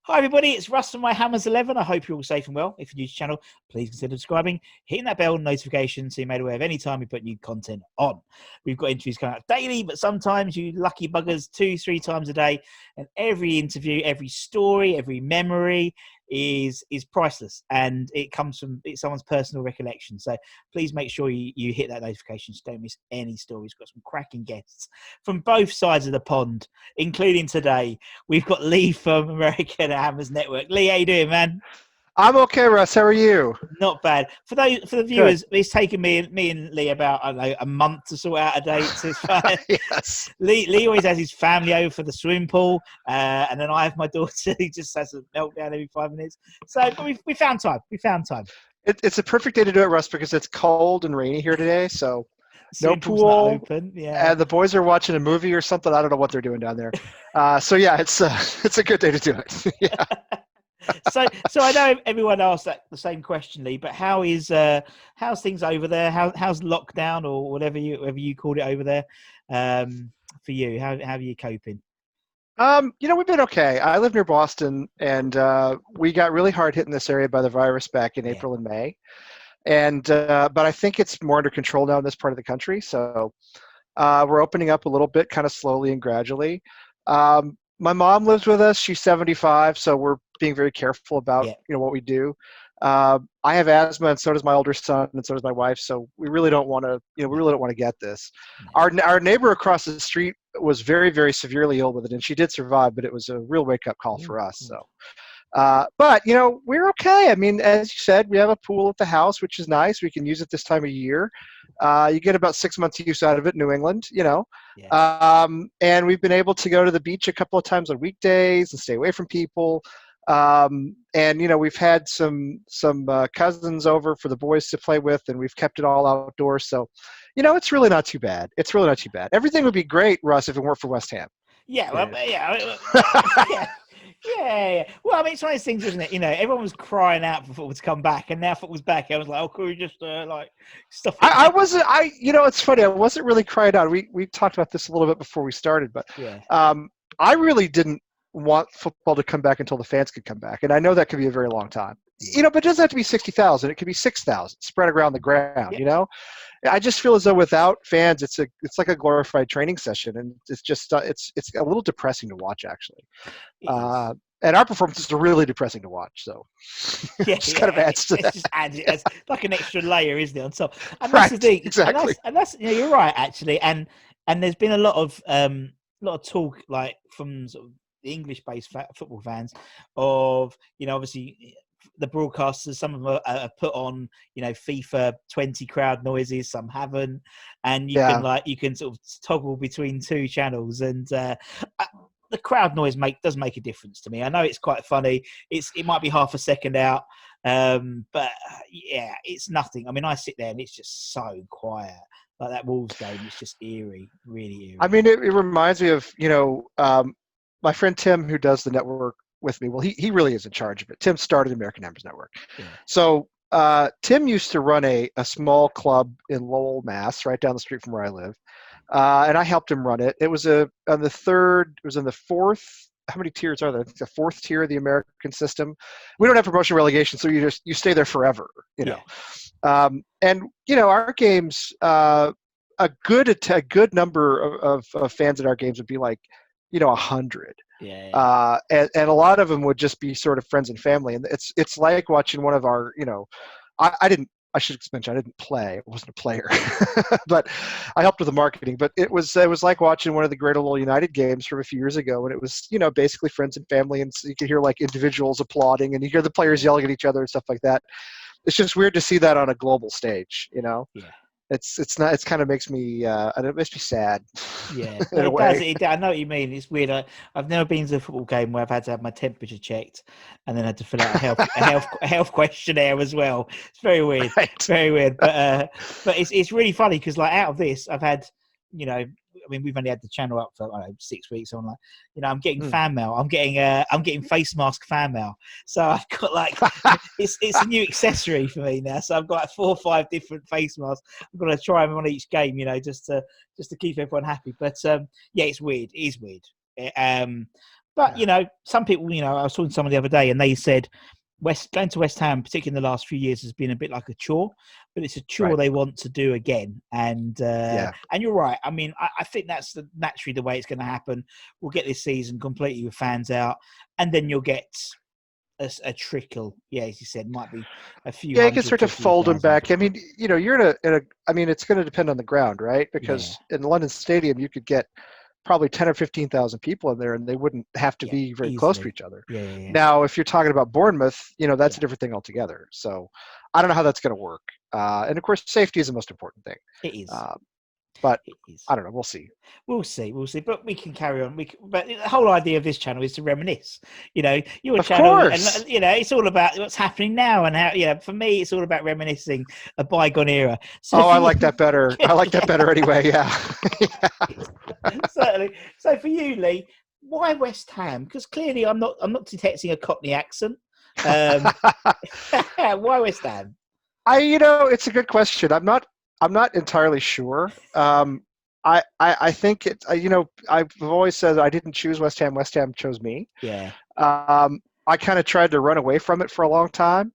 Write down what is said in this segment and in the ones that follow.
Hi everybody, it's Russ from My Hammers 11. I hope you're all safe and well. If you're new to the channel, please consider subscribing, hitting that bell notification so you're made aware of any time we put new content on. We've got interviews coming out daily, but sometimes you lucky buggers 2-3 times a day. And every interview, every story, every memory is priceless, and it comes from someone's personal recollection. So please make sure you hit that notification so you don't miss any stories. We've got some cracking guests from both sides of the pond, including today. We've got Lee from Amercian Hammers Network. Lee, how you doing, man? I'm okay, Russ. How are you? Not bad. For the Good. viewers, it's taken me and Lee about, I don't know, a month to sort out a date. So it's fine. Yes. Lee always has his family over for the swimming pool, and then I have my daughter who just has a meltdown every 5 minutes. So but we found time. We found time. It's a perfect day to do it, Russ, because it's cold and rainy here today. So no Swimming pool's not pool, open. Yeah. and the boys are watching a movie or something. I don't know what they're doing down there. So yeah, it's a good day to do it. Yeah. So I know everyone asked the same question, Lee, but how's things over there? How's lockdown or whatever you called it over there for you? How are you coping? We've been okay. I live near Boston, and we got really hard hit in this area by the virus back in April and May. And but I think it's more under control now in this part of the country. So we're opening up a little bit, kind of slowly and gradually. My mom lives with us. She's 75, so we're being very careful about what we do. I have asthma, and so does my older son, and so does my wife. So we really don't want to get this. Our neighbor across the street was very, very severely ill with it, and she did survive, but it was a real wake up call for us. So. But we're okay. I mean, as you said, we have a pool at the house, which is nice. We can use it this time of year. You get about 6 months use out of it, New England, and we've been able to go to the beach a couple of times on weekdays and stay away from people. And we've had some cousins over for the boys to play with, and we've kept it all outdoors. So, it's really not too bad. It's really not too bad. Everything would be great, Russ, if it weren't for West Ham. Yeah, well, yeah. Yeah. Well, I mean, it's one of those things, isn't it? Everyone was crying out for football to come back, and now football's back. I was like, "Oh, could we just stop it?" I wasn't. It's funny. I wasn't really crying out. We talked about this a little bit before we started, but I really didn't want football to come back until the fans could come back, and I know that could be a very long time. But it doesn't have to be 60,000. It could be 6,000 spread around the ground. I just feel as though without fans, it's like a glorified training session, and it's just it's a little depressing to watch, actually. And our performances are really depressing to watch, so kind of adds to that. Just adds it as like an extra layer, isn't it, on top? And right, that's the thing. exactly. And that's you're right, actually. And there's been a lot of talk, like, from sort of the English-based football fans of obviously the broadcasters, some of them are put on FIFA 20 crowd noises, some haven't, and you can sort of toggle between two channels, and the crowd noise does make a difference to me. I know it's quite funny. It might be half a second out, but yeah, it's nothing. I mean, I sit there and it's just so quiet. Like that Wolves game, it's just eerie, really eerie. I mean, it reminds me of my friend Tim, who does the network with me. Well, he really is in charge of it. Tim started Amercian Hammers Network. Yeah. So Tim used to run a small club in Lowell, Mass, right down the street from where I live. And I helped him run it. It was in the fourth. How many tiers are there? I think the fourth tier of the American system. We don't have promotion relegation, so you stay there forever. And our games, a good number of fans at our games would be like 100. Yeah. And a lot of them would just be sort of friends and family, and it's like watching one of our. I should mention I didn't play. I wasn't a player, but I helped with the marketing. But it was like watching one of the Greater Lowell United games from a few years ago, and it was basically friends and family, and so you could hear like individuals applauding, and you hear the players yelling at each other and stuff like that. It's just weird to see that on a global stage, Yeah. It's not. It's kind of makes me. It makes me sad. Yeah, it does. I know what you mean. It's weird. I've never been to a football game where I've had to have my temperature checked and then had to fill out a health questionnaire as well. It's very weird. Right. Very weird. But it's really funny because like out of this, I've had I mean, we've only had the channel up for 6 weeks. So I'm like, I'm getting fan mail. I'm getting face mask fan mail. So I've got like it's a new accessory for me now. So I've got like 4 or 5 different face masks. I'm gonna try them on each game, just to keep everyone happy. But yeah, it's weird. It is weird. But some people, I was talking to someone the other day, and they said going to West Ham, particularly in the last few years, has been a bit like a chore, but it's a chore they want to do again. And and you're right. I mean, I think that's naturally the way it's going to happen. We'll get this season completely with fans out, and then you'll get a trickle. Yeah, as you said, might be a few. Yeah, you can start to fold them back. I mean, you're in a. I mean, it's going to depend on the ground, right? Because in London Stadium, you could get probably 10 or 15,000 people in there, and they wouldn't have to be very close to each other. Now, if you're talking about Bournemouth, that's a different thing altogether. So I don't know how that's going to work. And of course, safety is the most important thing. It is. But I don't know. We'll see. We'll see. But we can carry on. But the whole idea of this channel is to reminisce. Your of channel, course. And it's all about what's happening now and how. For me, it's all about reminiscing a bygone era. So I like that better. I like that better anyway. Yeah. Certainly. So for you, Lee, why West Ham? Because clearly, I'm not detecting a Cockney accent. Why West Ham? It's a good question. I'm not entirely sure. I think it. I've always said I didn't choose West Ham. West Ham chose me. Yeah. I kind of tried to run away from it for a long time.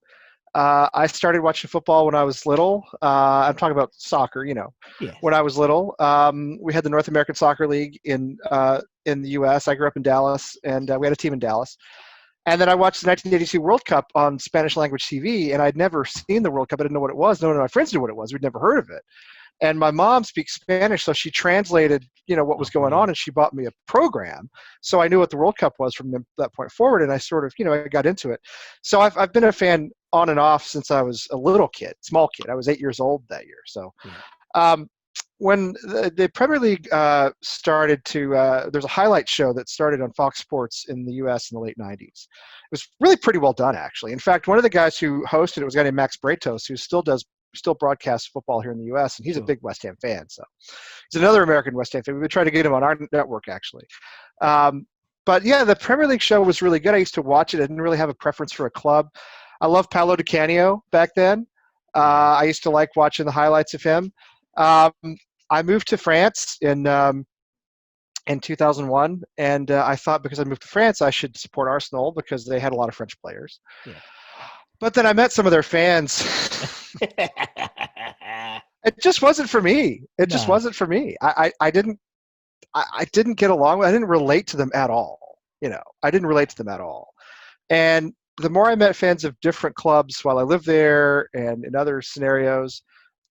I started watching football when I was little. I'm talking about soccer. When I was little, we had the North American Soccer League in the U.S. I grew up in Dallas, and we had a team in Dallas. And then I watched the 1982 World Cup on Spanish language TV, and I'd never seen the World Cup. I didn't know what it was. None of my friends knew what it was. We'd never heard of it. And my mom speaks Spanish, so she translated, what was going on, and she bought me a program. So I knew what the World Cup was from that point forward, and I sort of, I got into it. So I've been a fan on and off since I was a little kid, small kid. I was 8 years old that year. So when the Premier League started to, there's a highlight show that started on Fox Sports in the U.S. in the late 90s. It was really pretty well done, actually. In fact, one of the guys who hosted it was a guy named Max Bretos, who still broadcasts football here in the U.S., and he's a big West Ham fan. So he's another American West Ham fan. We've been trying to get him on our network, actually. But yeah, the Premier League show was really good. I used to watch it. I didn't really have a preference for a club. I loved Paolo Di Canio back then. I used to like watching the highlights of him. I moved to France in 2001, and I thought because I moved to France, I should support Arsenal because they had a lot of French players. Yeah. But then I met some of their fans. It just wasn't for me. It just wasn't for me. I didn't get along with. I didn't relate to them at all. I didn't relate to them at all. And the more I met fans of different clubs while I lived there and in other scenarios,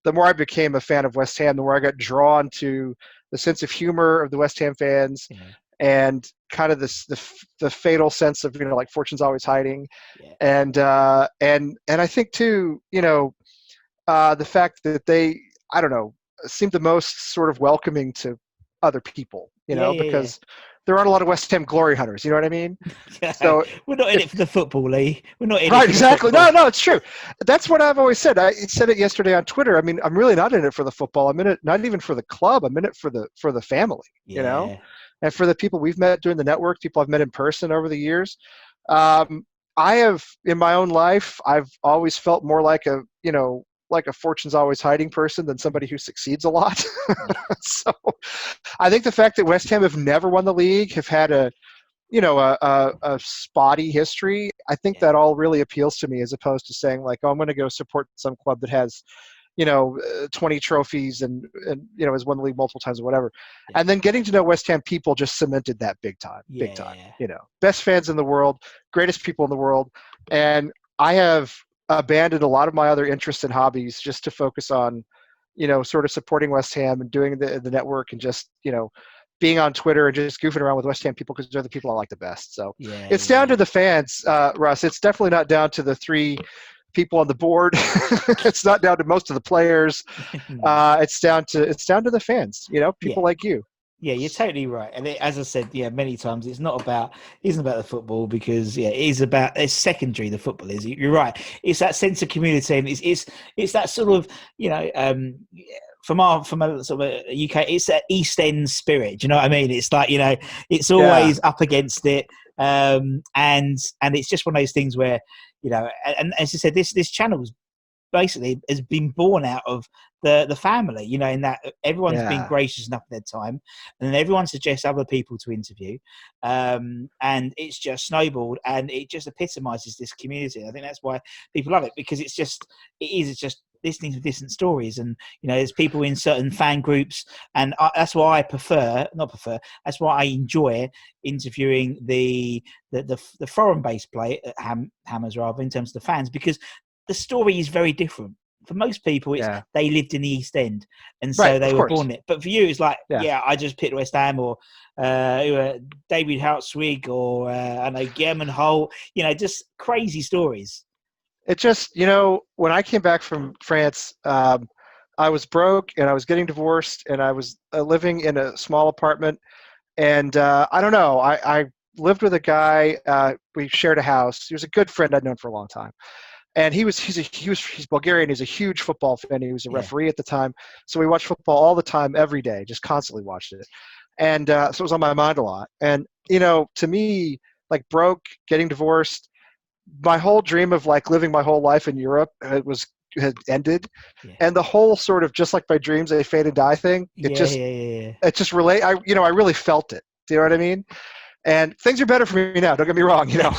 the more I became a fan of West Ham, the more I got drawn to the sense of humor of the West Ham fans and kind of the fatal sense of, like fortune's always hiding. And I think too, the fact that they, I don't know, seemed the most sort of welcoming to other people, because there aren't a lot of West Ham glory hunters. You know what I mean? So we're not in it for the football, Lee. We're not in right, it for exactly. The no, it's true. That's what I've always said. I said it yesterday on Twitter. I mean, I'm really not in it for the football. I'm in it not even for the club. I'm in it for the family. And for the people we've met doing the network, people I've met in person over the years. I have in my own life, I've always felt more like a fortune's always hiding person than somebody who succeeds a lot. So I think the fact that West Ham have never won the league, have had a spotty history, I think that all really appeals to me, as opposed to saying like, oh, I'm going to go support some club that has, 20 trophies and has won the league multiple times or whatever. And then getting to know West Ham people just cemented that big time. Best fans in the world, greatest people in the world. And I have abandoned a lot of my other interests and hobbies just to focus on, sort of supporting West Ham and doing the network and just, being on Twitter and just goofing around with West Ham people because they're the people I like the best. So it's down to the fans, Russ. It's definitely not down to the three people on the board. It's not down to most of the players. It's down to the fans, people like you. Yeah, you're totally right. And as I said, many times, it isn't about the football because it's secondary. The football is. You're right. It's that sense of community, and it's that sort of from a sort of a UK, it's that East End spirit. Do you know what I mean? It's like it's always up against it, and it's just one of those things where and as I said, this channel's basically has been born out of the family, you know, in that everyone's been gracious enough at their time, and then everyone suggests other people to interview, and it's just snowballed, and it just epitomizes this community. I think that's why people love it, because it's just listening to different stories, and you know, there's people in certain fan groups, and that's why that's why I enjoy interviewing the foreign based play at Hammers, rather, in terms of the fans, because the story is very different. For most people, it's they lived in the East End, and so they were born in it. But for you, it's like, I just picked West Ham, or David Hartswig, or I know German Hull. You know, just crazy stories. It just, you know, when I came back from France, I was broke and I was getting divorced, and I was living in a small apartment. And I don't know, I lived with a guy. We shared a house. He was a good friend I'd known for a long time. And he's Bulgarian. He's a huge football fan. He was a referee at the time. So we watched football all the time, every day, just constantly watched it. And so it was on my mind a lot. And, you know, to me, like, broke, getting divorced, my whole dream of like living my whole life in Europe had ended. And the whole sort of just like my dreams, they fade and die thing. It just I really felt it. Do you know what I mean? And things are better for me now. Don't get me wrong. You know,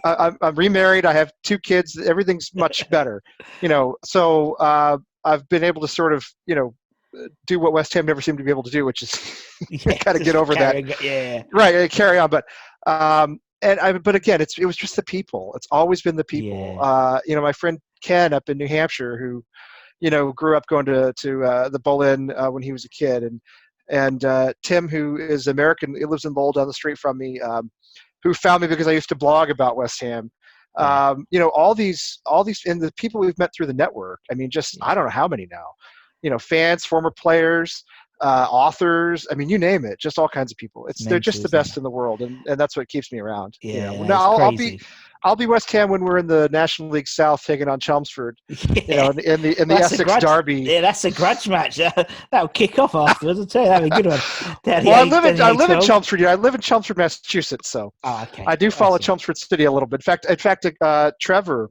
I'm remarried. I have 2 kids. Everything's much better. You know, so I've been able to sort of, you know, do what West Ham never seemed to be able to do, which is kind of get over that. Right, carry on. But but again, it was just the people. It's always been the people. You know, my friend Ken up in New Hampshire, who, you know, grew up going to the Boleyn when he was a kid, and Tim, who is American, he lives in Lowell down the street from me, who found me because I used to blog about West Ham. You know, all these, and the people we've met through the network. I mean, just I don't know how many now. You know, fans, former players, authors. I mean, you name it. Just all kinds of people. They're just the best in the world, and that's what keeps me around. Yeah, you know? Now I'll be West Ham when we're in the National League South taking on Chelmsford. You know, in the Essex Derby. Yeah, that's a grudge match. That'll kick off afterwards. I'll tell you, that'll be a good one. Well, I live in Chelmsford. I live in Chelmsford, Massachusetts. So I do follow Chelmsford City a little bit. In fact, Trevor,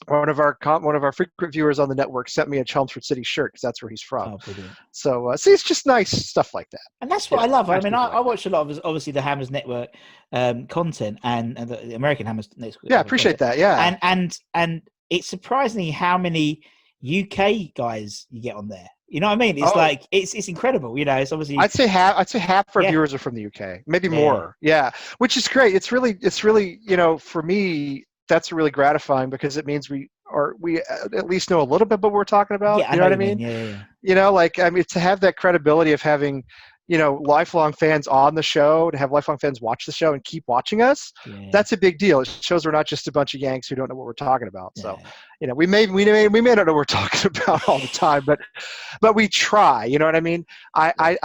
one of our frequent viewers on the network, sent me a Chelmsford City shirt because that's where he's from. Oh, brilliant. So see, it's just nice stuff like that. And that's what I love. I mean, I watch a lot of, obviously, the Hammers Network content and the American Hammers Network. Yeah, appreciate that. Yeah, and it's surprisingly how many UK guys you get on there. You know what I mean? It's like it's incredible. You know, it's obviously I'd say half our viewers are from the UK, maybe more. Yeah, which is great. It's really, you know, for me, that's really gratifying because it means we at least know a little bit about what we're talking about. Yeah, you know what I mean? Yeah. You know, like, I mean, to have that credibility of having, you know, lifelong fans on the show, to have lifelong fans watch the show and keep watching us, that's a big deal. It shows we're not just a bunch of Yanks who don't know what we're talking about. So, you know, we may not know what we're talking about all the time, but we try. You know what I mean? I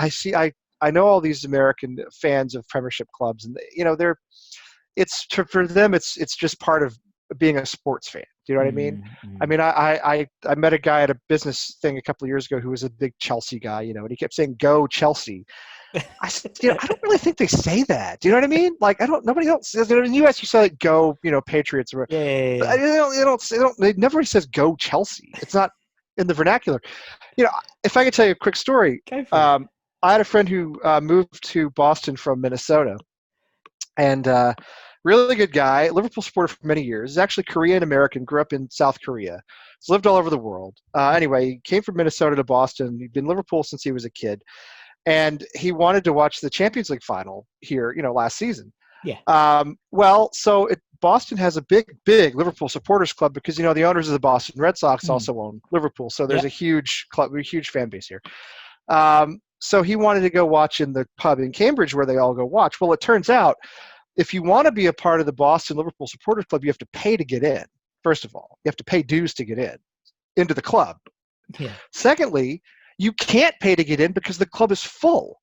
know all these American fans of Premiership clubs, and you know, for them, it's just part of being a sports fan. Do you know what I mean? I mean, I met a guy at a business thing a couple of years ago who was a big Chelsea guy, you know, and he kept saying, "Go Chelsea." I said, you know, I don't really think they say that. Do you know what I mean? Like, nobody else says, in the U.S. you say, like, "Go," you know, Patriots. Or, They never says "Go Chelsea." It's not in the vernacular. You know, if I could tell you a quick story, I had a friend who moved to Boston from Minnesota, and really good guy, Liverpool supporter for many years. He's actually Korean American, grew up in South Korea. He's lived all over the world. Anyway, he came from Minnesota to Boston. He'd been Liverpool since he was a kid. And he wanted to watch the Champions League final here, you know, last season. Yeah. Boston has a big Liverpool supporters club because, you know, the owners of the Boston Red Sox also own Liverpool. So there's a huge club, a huge fan base here. So he wanted to go watch in the pub in Cambridge where they all go watch. Well, it turns out, if you want to be a part of the Boston Liverpool Supporters Club, you have to pay to get in. First of all, you have to pay dues to get into the club. Yeah. Secondly, you can't pay to get in because the club is full.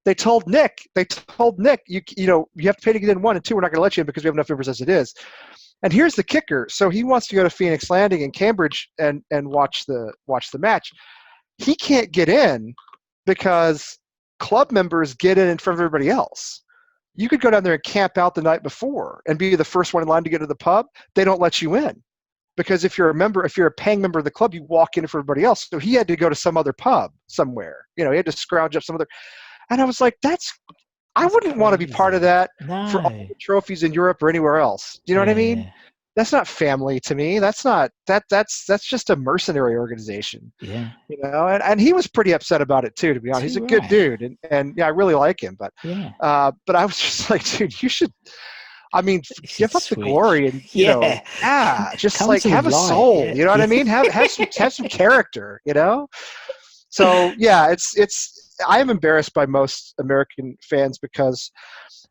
They told Nick, you have to pay to get in, 1, and 2, we're not going to let you in because we have enough members as it is. And here's the kicker. So he wants to go to Phoenix Landing in Cambridge and watch the match. He can't get in because club members get in front of everybody else. You could go down there and camp out the night before and be the first one in line to get to the pub. They don't let you in because if you're a paying member of the club, you walk in for everybody else. So he had to go to some other pub somewhere. He had to scrounge up some other. And I was like, I wouldn't want to be part of that for all the trophies in Europe or anywhere else. Do you know what I mean? That's not family to me. That's just a mercenary organization. Yeah. And he was pretty upset about it too, to be honest. He's a good dude, and yeah, I really like him. But but I was just like, dude, you should. I mean, give up the glory and just like have a soul. You know what I mean? Have some character. So yeah, it's. I am embarrassed by most American fans because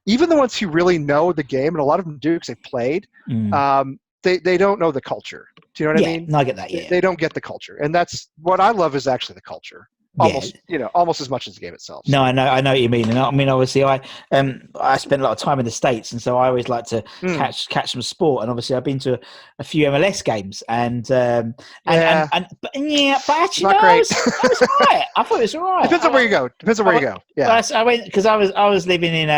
even the ones who really know the game, and a lot of them do because they played, they don't know the culture. Do you know what I mean? No, I get that. Yeah, they don't get the culture, and that's what I love is actually the culture. Almost as much as the game itself. So. No, I know what you mean. And I mean, obviously, I spent a lot of time in the States, and so I always like to catch some sport. And obviously, I've been to a few MLS games, but actually, no, I was all right. I thought it was all right. Depends on where you go. Yeah, I went because I was living in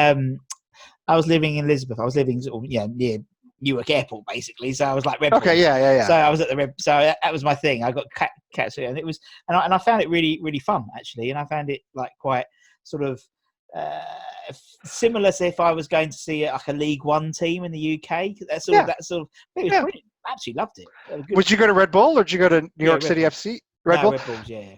Elizabeth. I was living sort of near Newark Airport, basically. So I was like Red Bull. Okay, yeah. So I was at the Red. So that was my thing. I got cats, and it was, and I found it really, really fun actually. And I found it like quite sort of similar to if I was going to see like a League One team in the UK. That sort of. It was brilliant. I actually loved it. Would you go to Red Bull or did you go to New York City FC? Red Bull. Red Bulls, yeah.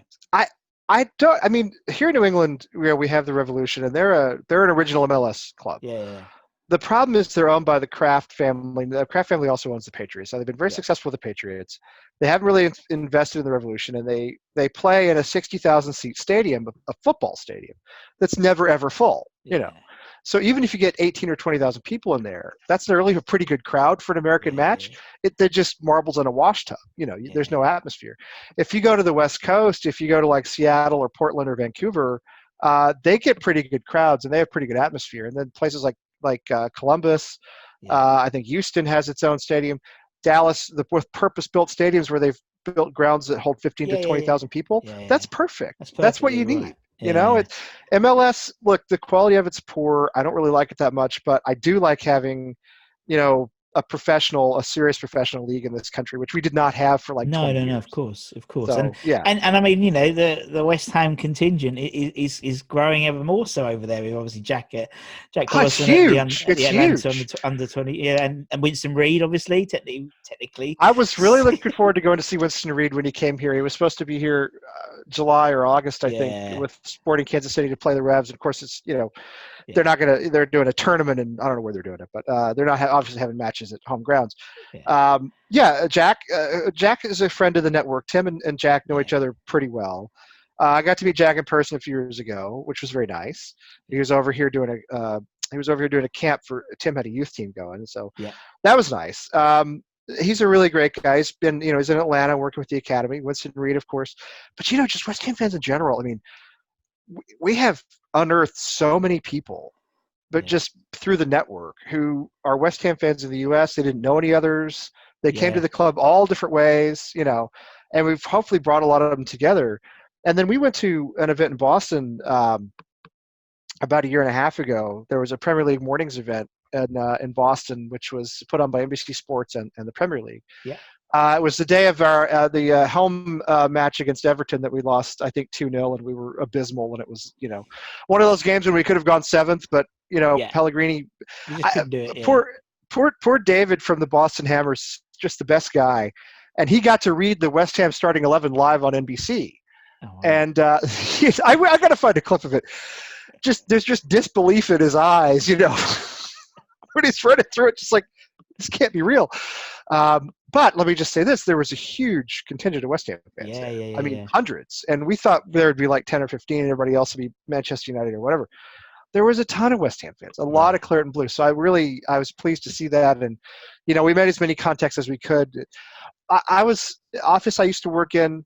I don't. I mean, here in New England, we have the Revolution, and they're an original MLS club. Yeah. The problem is they're owned by the Kraft family. The Kraft family also owns the Patriots. So they've been very successful with the Patriots. They haven't really invested in the Revolution, and they play in a 60,000-seat stadium, a football stadium, that's never ever full. So even if you get 18 or 20,000 people in there, that's really a pretty good crowd for an American match. They're just marbles on a wash tub. There's no atmosphere. If you go to the West Coast, if you go to like Seattle or Portland or Vancouver, they get pretty good crowds and they have pretty good atmosphere. And then places like Columbus, I think Houston has its own stadium. Dallas, with purpose-built stadiums where they've built grounds that hold 15 to 20,000 people. That's perfect. That's what you need. It's MLS. Look, the quality of it's poor. I don't really like it that much, but I do like having, a serious professional league in this country, which we did not have for like 20 years. No, of course. So, and I mean, the West Ham contingent is growing ever more so over there. With obviously Jack Collison at the Atlanta under 20, and Winston Reid, obviously technically. I was really looking forward to going to see Winston Reid when he came here. He was supposed to be here July or August, I think, with Sporting Kansas City to play the Revs. And of course, it's they're doing a tournament, and I don't know where they're doing it, but they're not obviously having matches at home grounds. Jack is a friend of the network. Tim and Jack know each other pretty well. I got to meet Jack in person a few years ago, which was very nice. He was over here doing a camp for Tim had a youth team going, and so that was nice. He's a really great guy. He's been, he's in Atlanta working with the academy. Winston Reid, of course, but just West Ham fans in general. I mean, we have unearthed so many people, but just through the network, who are West Ham fans in the U.S. They didn't know any others. They came to the club all different ways, and we've hopefully brought a lot of them together. And then we went to an event in Boston about a year and a half ago. There was a Premier League mornings event in Boston, which was put on by NBC Sports and the Premier League. It was the day of our the home match against Everton that we lost, I think 2-0, and we were abysmal. And it was, one of those games when we could have gone seventh, but Pellegrini, poor David from the Boston Hammers, just the best guy, and he got to read the West Ham starting 11 live on NBC. Oh, wow. And I got to find a clip of it. There's just disbelief in his eyes, when he's running through it, just like, this can't be real. But let me just say this: there was a huge contingent of West Ham fans. I mean, hundreds. And we thought there would be like 10 or 15, and everybody else would be Manchester United or whatever. There was a ton of West Ham fans, a lot of claret and blue. So I was pleased to see that. And, we made as many contacts as we could. Office I used to work in,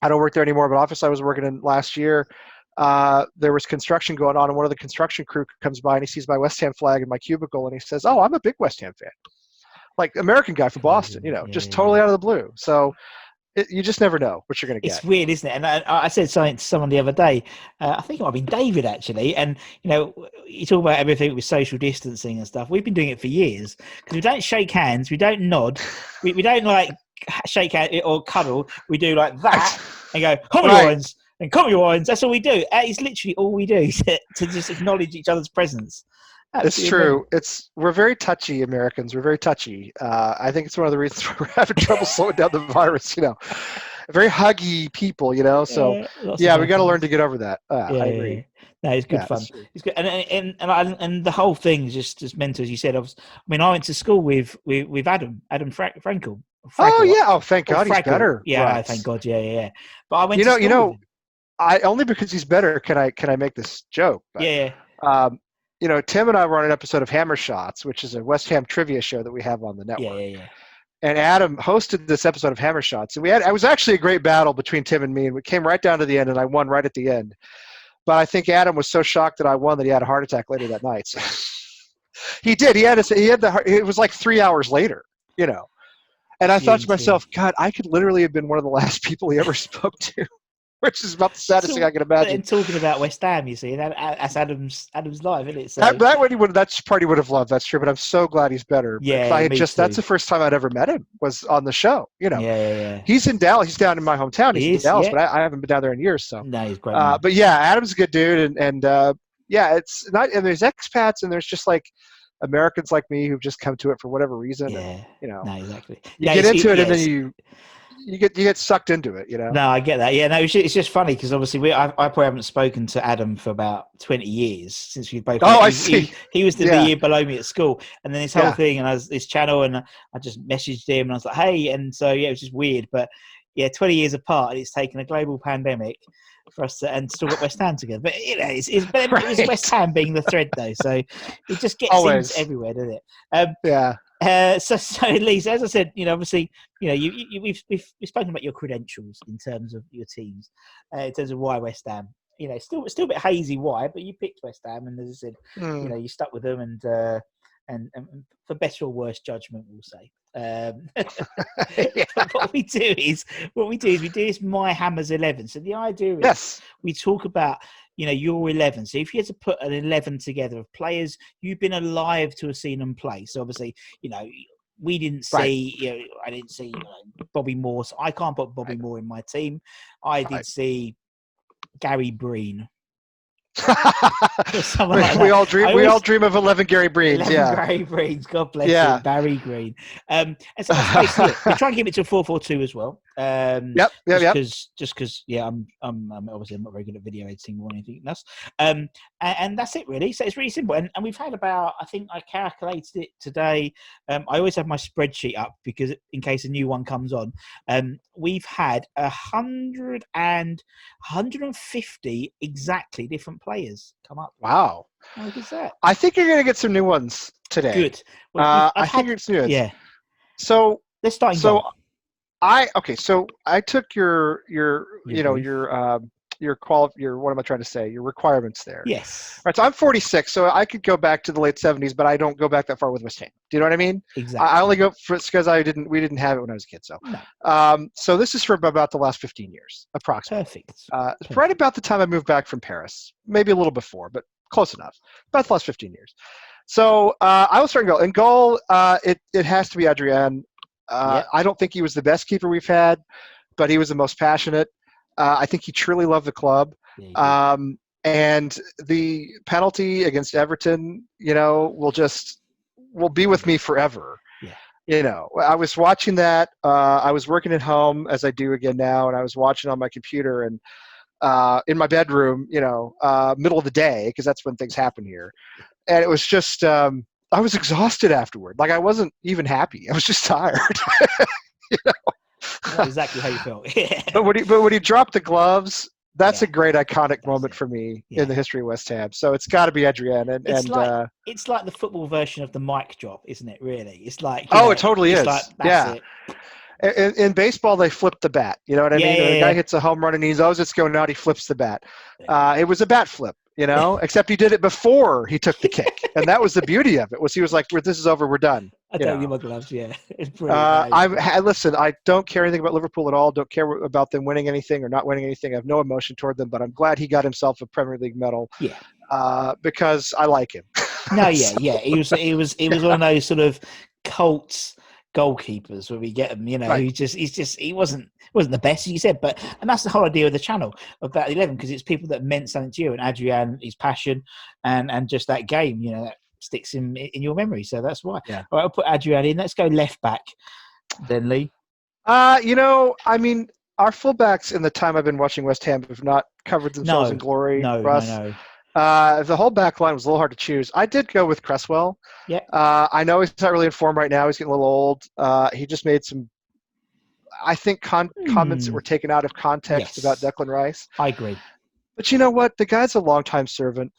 I don't work there anymore, but office I was working in last year, there was construction going on, and one of the construction crew comes by and he sees my West Ham flag in my cubicle, and he says, "Oh, I'm a big West Ham fan." Like American guy from Boston, just totally out of the blue. So you just never know what you're going to get. It's weird, isn't it? And I said something to someone the other day. I think it might have been David, actually. And, you talk about everything with social distancing and stuff. We've been doing it for years because we don't shake hands. We don't nod. We don't like shake hands or cuddle. We do like that and go, come on, wines, and come on, wines. That's all we do. It's literally all we do to just acknowledge each other's presence. It's true. We're very touchy Americans. We're very touchy. I think it's one of the reasons we're having trouble slowing down the virus. Very huggy people. So we got to learn to get over that. I agree. Yeah. No, it's good fun. It's good, and the whole thing is just mental, as you said. I went to school with Adam Frankel. Oh yeah! Oh, thank God he's better. Yeah, right. Thank God. Yeah. But I went. I only because he's better can I make this joke? But, Tim and I were on an episode of Hammer Shots, which is a West Ham trivia show that we have on the network. Yeah. And Adam hosted this episode of Hammer Shots. And it was actually a great battle between Tim and me, and we came right down to the end, and I won right at the end. But I think Adam was so shocked that I won that he had a heart attack later that night. So he did. It was like 3 hours later, And I thought to myself, God, I could literally have been one of the last people he ever spoke to. Which is about the saddest thing I can imagine. And talking about West Ham, you see, that's Adam's life, isn't it? So. That part he would have loved. That's true, but I'm so glad he's better. Yeah, that's the first time I'd ever met him was on the show. Yeah. He's in Dallas. He's down in my hometown. He's in Dallas, but I haven't been down there in years. So no, he's great. But yeah, Adam's a good dude, and it's not. And there's expats, and there's just like Americans like me who've just come to it for whatever reason. Yeah, and, no, exactly. You get into it, and then you get sucked into it, No, I get that. Yeah, no, it's just funny because obviously I probably haven't spoken to Adam for about 20 years since we both. I see. He was the year below me at school, and then this whole thing, and I was this channel, and I just messaged him, and I was like, "Hey," and so it was just weird, but 20 years apart, and it's taken a global pandemic for us to, and still got West Ham together. But it was West Ham being the thread though, so it just gets things everywhere, doesn't it? So Lisa, as I said, obviously, we've spoken about your credentials in terms of your teams, in terms of why West Ham. Still a bit hazy why, but you picked West Ham, and as I said, you stuck with them, and for better or worse judgment, we'll say. But what we do is we do this My Hammers 11. So the idea is we talk about your 11. So if you had to put an 11 together of players you've been alive to have seen them play. So obviously we didn't see I didn't see Bobby Moore. So I can't put Bobby Moore in my team. I did see Gary Breen. We all dream of 11 Gary Breens. Gary Breens, God bless him, Barry Green. And so that's basically it. We try and keep it to 4-4-2 as well. Just because I'm obviously I'm not very good at video editing or anything else. And that's it really. So it's really simple. And we've had about, I think I calculated it today. I always have my spreadsheet up because in case a new one comes on. We've had 150 exactly different players come up. Wow. How good is that? I think you're going to get some new ones today. Good. Well, I think it's new. Yeah. So let's start. So I took your what am I trying to say? Your requirements there. Yes. Right. So I'm 46, so I could go back to the late 70s, but I don't go back that far with West Ham. Do you know what I mean? Exactly. I only go because we didn't have it when I was a kid. So, so this is for about the last 15 years, approximately. Perfect. It's right about the time I moved back from Paris, maybe a little before, but close enough. About the last 15 years. So I will start in goal. In goal, it has to be Adrian. I don't think he was the best keeper we've had, but he was the most passionate. I think he truly loved the club. And the penalty against Everton, will be with me forever. I was watching that. I was working at home as I do again now, and I was watching on my computer and in my bedroom, middle of the day, because that's when things happen here. And it was just, I was exhausted afterward. Like I wasn't even happy. I was just tired. That's exactly how you felt. But when he dropped the gloves, that's a great iconic moment for me in the history of West Ham. So it's got to be Adrian. It's like the football version of the mic drop, isn't it? Really, it's like it totally is. Like, that's it. In baseball, they flip the bat. You know what I mean? The guy hits a home run and he knows it's going out. He flips the bat. It was a bat flip. Except he did it before he took the kick, and that was the beauty of it. Was he was like, "This is over, we're done." I You don't know. give my gloves. Yeah, it's brilliant. Listen. I don't care anything about Liverpool at all. Don't care about them winning anything or not winning anything. I have no emotion toward them. But I'm glad he got himself a Premier League medal. Yeah. Because I like him. No, yeah, So, yeah. He was one of those sort of cult goalkeepers where we get him. right. He wasn't the best, as you said, and that's the whole idea of the channel of Battle 11, because it's people that meant something to you, and Adrian, his passion, and just that game, that sticks in your memory. So that's why. Yeah. All right, I'll put Adrian in. Let's go left back, then Lee. I mean, our fullbacks in the time I've been watching West Ham have not covered themselves in glory. No, Russ. no. The whole back line was a little hard to choose. I did go with Cresswell. Yeah. I know he's not really in form right now. He's getting a little old. He just made some, I think, comments that were taken out of context about Declan Rice. I agree. But you know what? The guy's a longtime servant.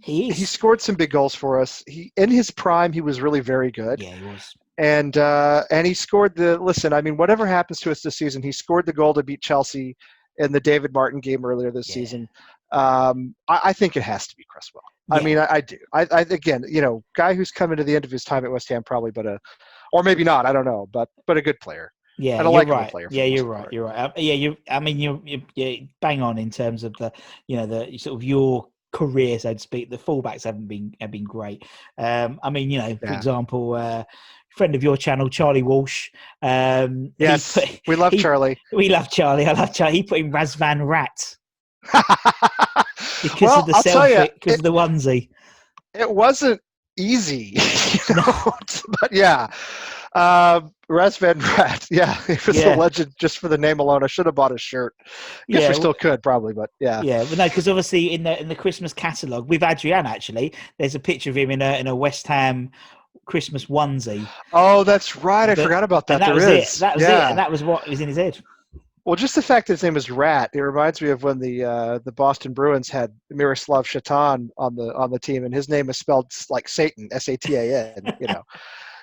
He is. He scored some big goals for us. In his prime, he was really very good. Yeah, he was. And he scored listen, I mean, whatever happens to us this season, he scored the goal to beat Chelsea in the David Martin game earlier this season. I think it has to be Cresswell. Yeah. I mean, I do. I again, guy who's coming to the end of his time at West Ham, probably, or maybe not. I don't know, but a good player. Yeah, and a you're right. Player Yeah, you're right. You're right. You're bang on in terms of the sort of your career, so to speak. The fullbacks have been great. For example, friend of your channel, Charlie Walsh. Yes, we love Charlie. We love Charlie. I love Charlie. He put in Razvan Rat. Because of the selfie, because of the onesie. It wasn't easy, but yeah. Razvan Rat, yeah, he was a legend just for the name alone. I should have bought his shirt. Guess we still could probably, but yeah. Yeah, but no, because obviously in the Christmas catalogue with Adrian, actually, there's a picture of him in a West Ham Christmas onesie. Oh, that's right. I forgot about that. That was it. That was it, and that was what was in his head. Well, just the fact that his name is Rat, it reminds me of when the Boston Bruins had Miroslav Shatan on the team, and his name is spelled like Satan, Satan.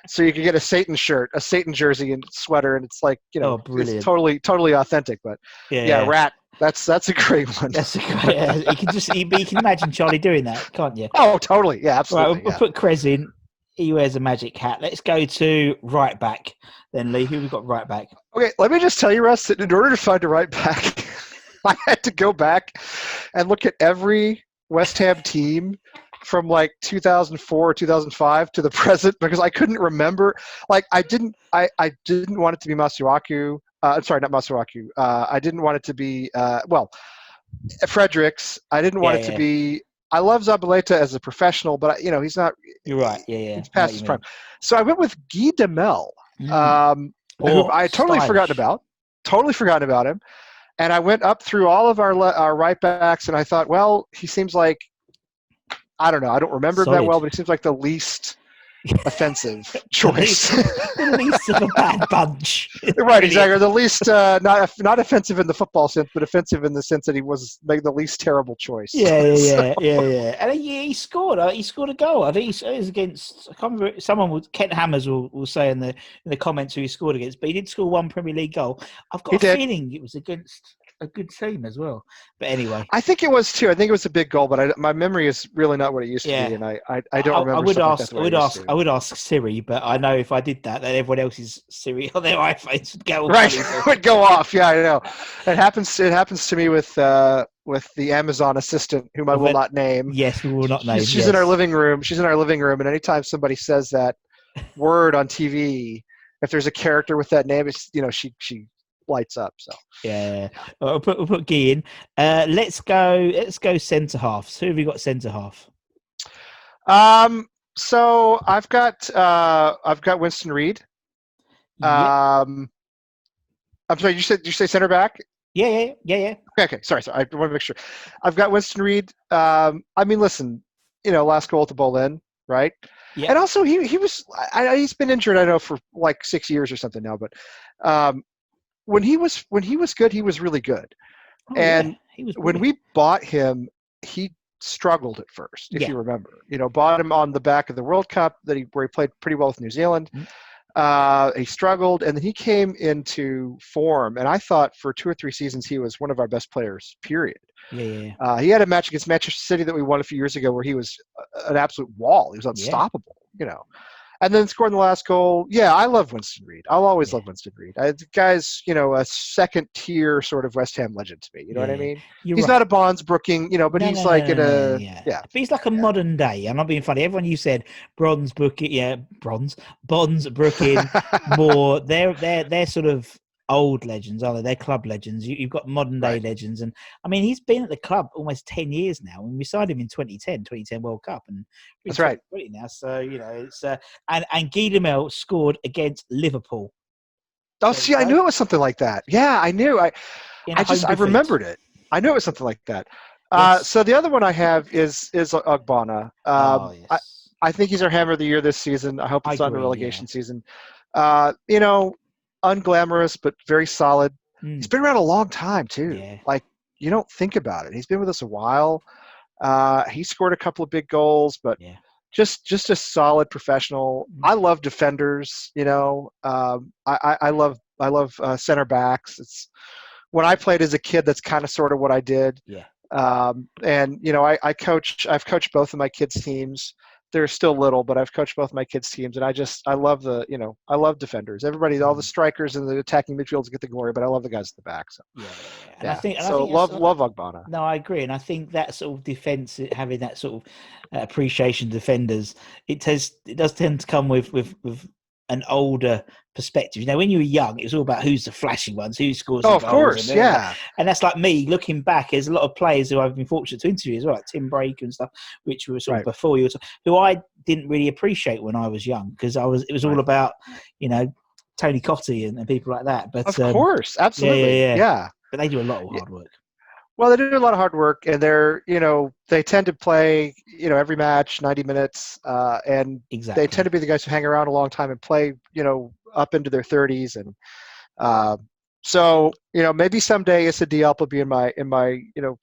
So you can get a Satan shirt, a Satan jersey and sweater, and it's like it's totally authentic. But yeah, Rat. That's a great one. That's a great. You can imagine Charlie doing that, can't you? Oh, totally. Yeah, absolutely. Right, we'll put Krez in. He wears a magic hat. Let's go to right back then, Lee. Who we got right back? Okay, let me just tell you, Russ, that in order to find a right back, I had to go back and look at every West Ham team from like 2004 or 2005 to the present because I couldn't remember. Like I didn't want it to be Masuaku. Sorry, not Masuaku. I didn't want it to be Fredericks. I didn't want it to be. I love Zabaleta as a professional, but he's not. You're right. Yeah. He's past his prime. So I went with Guy Demel, who I had totally forgotten about. Totally forgotten about him, and I went up through all of our right backs, and I thought, well, he seems like I don't know. I don't remember him that well, but he seems like the least offensive choice. The least of a bad bunch. Right, exactly. The least, not offensive in the football sense, but offensive in the sense that he was the least terrible choice. Yeah. And he scored. He scored a goal. I think it was against. I can't remember. Someone Kent Hammers will say in the comments who he scored against, but he did score one Premier League goal. I've got a feeling it was against a good team as well. But anyway, I think it was too. I think it was a big goal, but my memory is really not what it used to be, and I don't remember. I would ask Siri, but I know if I did that, then everyone else's Siri on their iPhones would go off. Would go off. Yeah, I know. It happens to me with the Amazon assistant, whom I will not name. Yes, we will not name. She's in our living room. And anytime somebody says that word on TV, if there's a character with that name, it's she lights up. So yeah, we'll put Guy in. Let's go centre halves. Who have you got centre half? So I've got Winston Reid. I'm sorry, did you say center back? Yeah. Okay. Sorry. I want to make sure. I've got Winston Reid. I mean, listen, last goal at the Boleyn, right? Yeah. And also he was he's been injured, I know, for like 6 years or something now, but when he was good, he was really good. When we bought him, he struggled at first, if you remember. Bought him on the back of the World Cup where he played pretty well with New Zealand. Mm-hmm. He struggled, and then he came into form. And I thought for 2 or 3 seasons he was one of our best players. Period. Yeah. He had a match against Manchester City that we won a few years ago where he was an absolute wall. He was unstoppable. and then scoring the last goal. Yeah, I love Winston Reid. I'll always Yeah. love Winston Reid. The guy's, a second tier sort of West Ham legend to me. You know what I Yeah. mean? You're He's right. not a Bonds Brooking, but No, he's no, no, like no, in no, no, a, yeah. yeah, But he's like a yeah. modern day. I'm not being funny. Everyone you said bronze book, yeah, Bonds, Brooking, Moore. They're sort of old legends, aren't they? They're club legends. You've got modern day Right. legends, and I mean he's been at the club almost 10 years now. And we signed him in 2010 World Cup, and we're in That's right. 2020 now. So it's and Guy Demel scored against Liverpool. Oh, There you see, I go. knew it was something like that. Yeah, I knew. In a home I defeat. remembered it. I knew it was something like that. Yes. So the other one I have is Ogbonna. Oh yes. I think he's our Hammer of the Year this season. I hope I it's not a agree. Yeah. relegation season. Unglamorous but very solid. He's Mm, been around a long time too. yeah. Like, you don't think about it. He's been with us a while. He scored a couple of big goals, but Yeah. just a solid professional. Mm, I love defenders. I love center backs. It's when I played as a kid. That's kind of sort of what I did. yeah. And I coach. I've coached both of my kids' teams. They're still little, but I've coached both my kids' teams, and I love I love defenders. Everybody, all the Mm, strikers and the attacking midfielders get the glory, but I love the guys at the back. So yeah. And yeah, I so think that's love Ogbonna. no, I agree, and I think that sort of defense, having that sort of appreciation of defenders, it does tend to come with an older perspective. When you were young, it was all about who's the flashy ones, who scores the Oh, of goals, course, yeah, and that's like me looking back. There's a lot of players who I've been fortunate to interview as well, like Tim Breaker and stuff, which were sort of right, before you, who I didn't really appreciate when I was young because it was all right. about Tony Cottee and people like that. But Of course, yeah, absolutely, yeah. yeah. But they do a lot of hard work. Well, they do a lot of hard work, and they tend to play, every match 90 minutes, and they tend Exactly. to be the guys who hang around a long time and play, up into their 30s, and uh, so maybe someday Issa Diop will be in my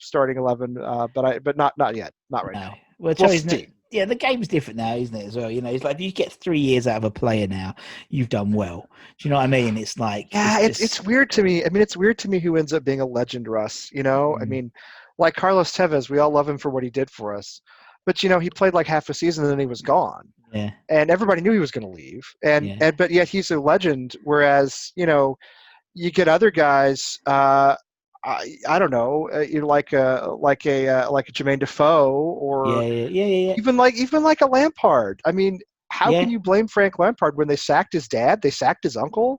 starting 11, but not yet, not right No. now. Well, We'll Charlie's see. yeah, the game's different now, isn't it? As well, it's like if you get 3 years out of a player now, you've done well. Do you know what I mean? It's like Yeah, it's it's just weird to me. I mean, it's weird to me who ends up being a legend, Russ. I mm, mean, like Carlos Tevez, we all love him for what he did for us, but he played like half a season and then he was gone. yeah, And everybody knew he was going to leave. yeah, But yet he's a legend. Whereas you get other guys. I don't know, like a Jermaine Defoe, yeah, or yeah, yeah, yeah, even like a Lampard. I mean, how yeah, can you blame Frank Lampard when they sacked his dad? They sacked his uncle.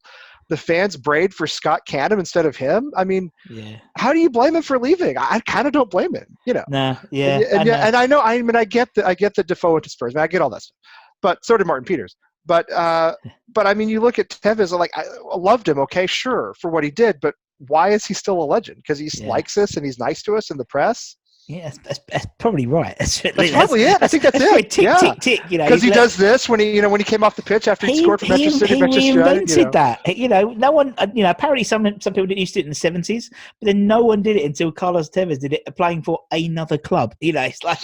The fans brayed for Scott Canham instead of him. I mean, yeah. how do you blame him for leaving? I kind of don't blame him. No, And yeah, yeah, and, and yeah, and I know. I get the Defoe went to Spurs. I get all that stuff, but so did Martin Peters. But I mean, you look at Tevez. Like, I loved him. Okay, sure, for what he did, but why is he still a legend? Because he yeah. likes us and he's nice to us in the press. Yeah, that's probably right. That's probably it. I think that's probably it. tick, Yeah, tick, tick. because he does this when he came off the pitch after he scored from Manchester City, he Manchester United. reinvented that. No one. Apparently some people used to do it in the 70s, but then no one did it until Carlos Tevez did it, playing for another club. It's like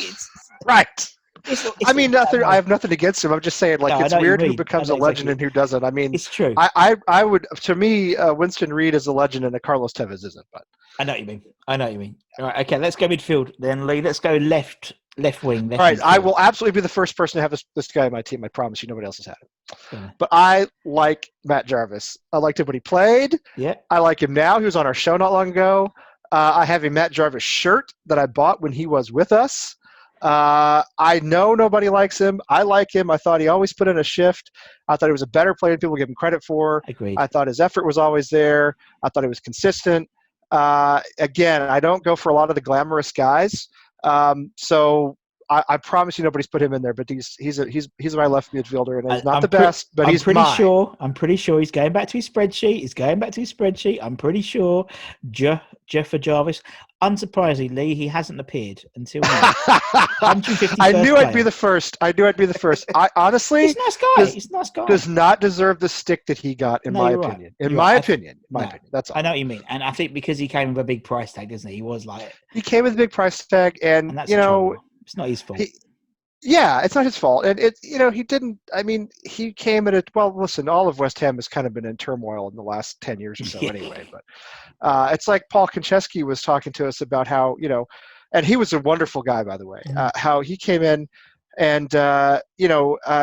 Right. it's I mean, nothing. I have nothing against him. I'm just saying, like, No, I it's know what you weird who mean. I becomes know a legend exactly. and who doesn't. I mean, It's true. I would, to me, Winston Reid is a legend and a Carlos Tevez isn't. But I know what you mean. All right, okay, let's go midfield then, Lee. Let's go left wing. Left all right, I midfield. will absolutely be the first person to have this guy on my team. I promise you, nobody else has had it. Yeah. But I like Matt Jarvis. I liked him when he played. Yeah. I like him now. He was on our show not long ago. I have a Matt Jarvis shirt that I bought when he was with us. I know nobody likes him. I like him. I thought he always put in a shift. I thought he was a better player than people give him credit for. Agreed. I thought his effort was always there. I thought he was consistent. Again, I don't go for a lot of the glamorous guys. So I promise you nobody's put him in there, but he's my left midfielder, and he's not the best, but he's mine. I'm pretty sure he's going back to his spreadsheet. I'm pretty sure Jeff Jarvis. Unsurprisingly, he hasn't appeared until now. I knew I'd be the first. I honestly, he's a nice guy. He's a nice guy. Does not deserve the stick that he got, in my opinion. In my opinion, that's all. I know what you mean, and I think because he came with a big price tag, doesn't he? He was like he came with a big price tag, and that's it's not his fault. Yeah, it's not his fault, and he didn't. I mean, he came at it. Well, listen, all of West Ham has kind of been in turmoil in the last 10 years or so, anyway. But it's like Paul Konchesky was talking to us about how and he was a wonderful guy, by the way. How he came in and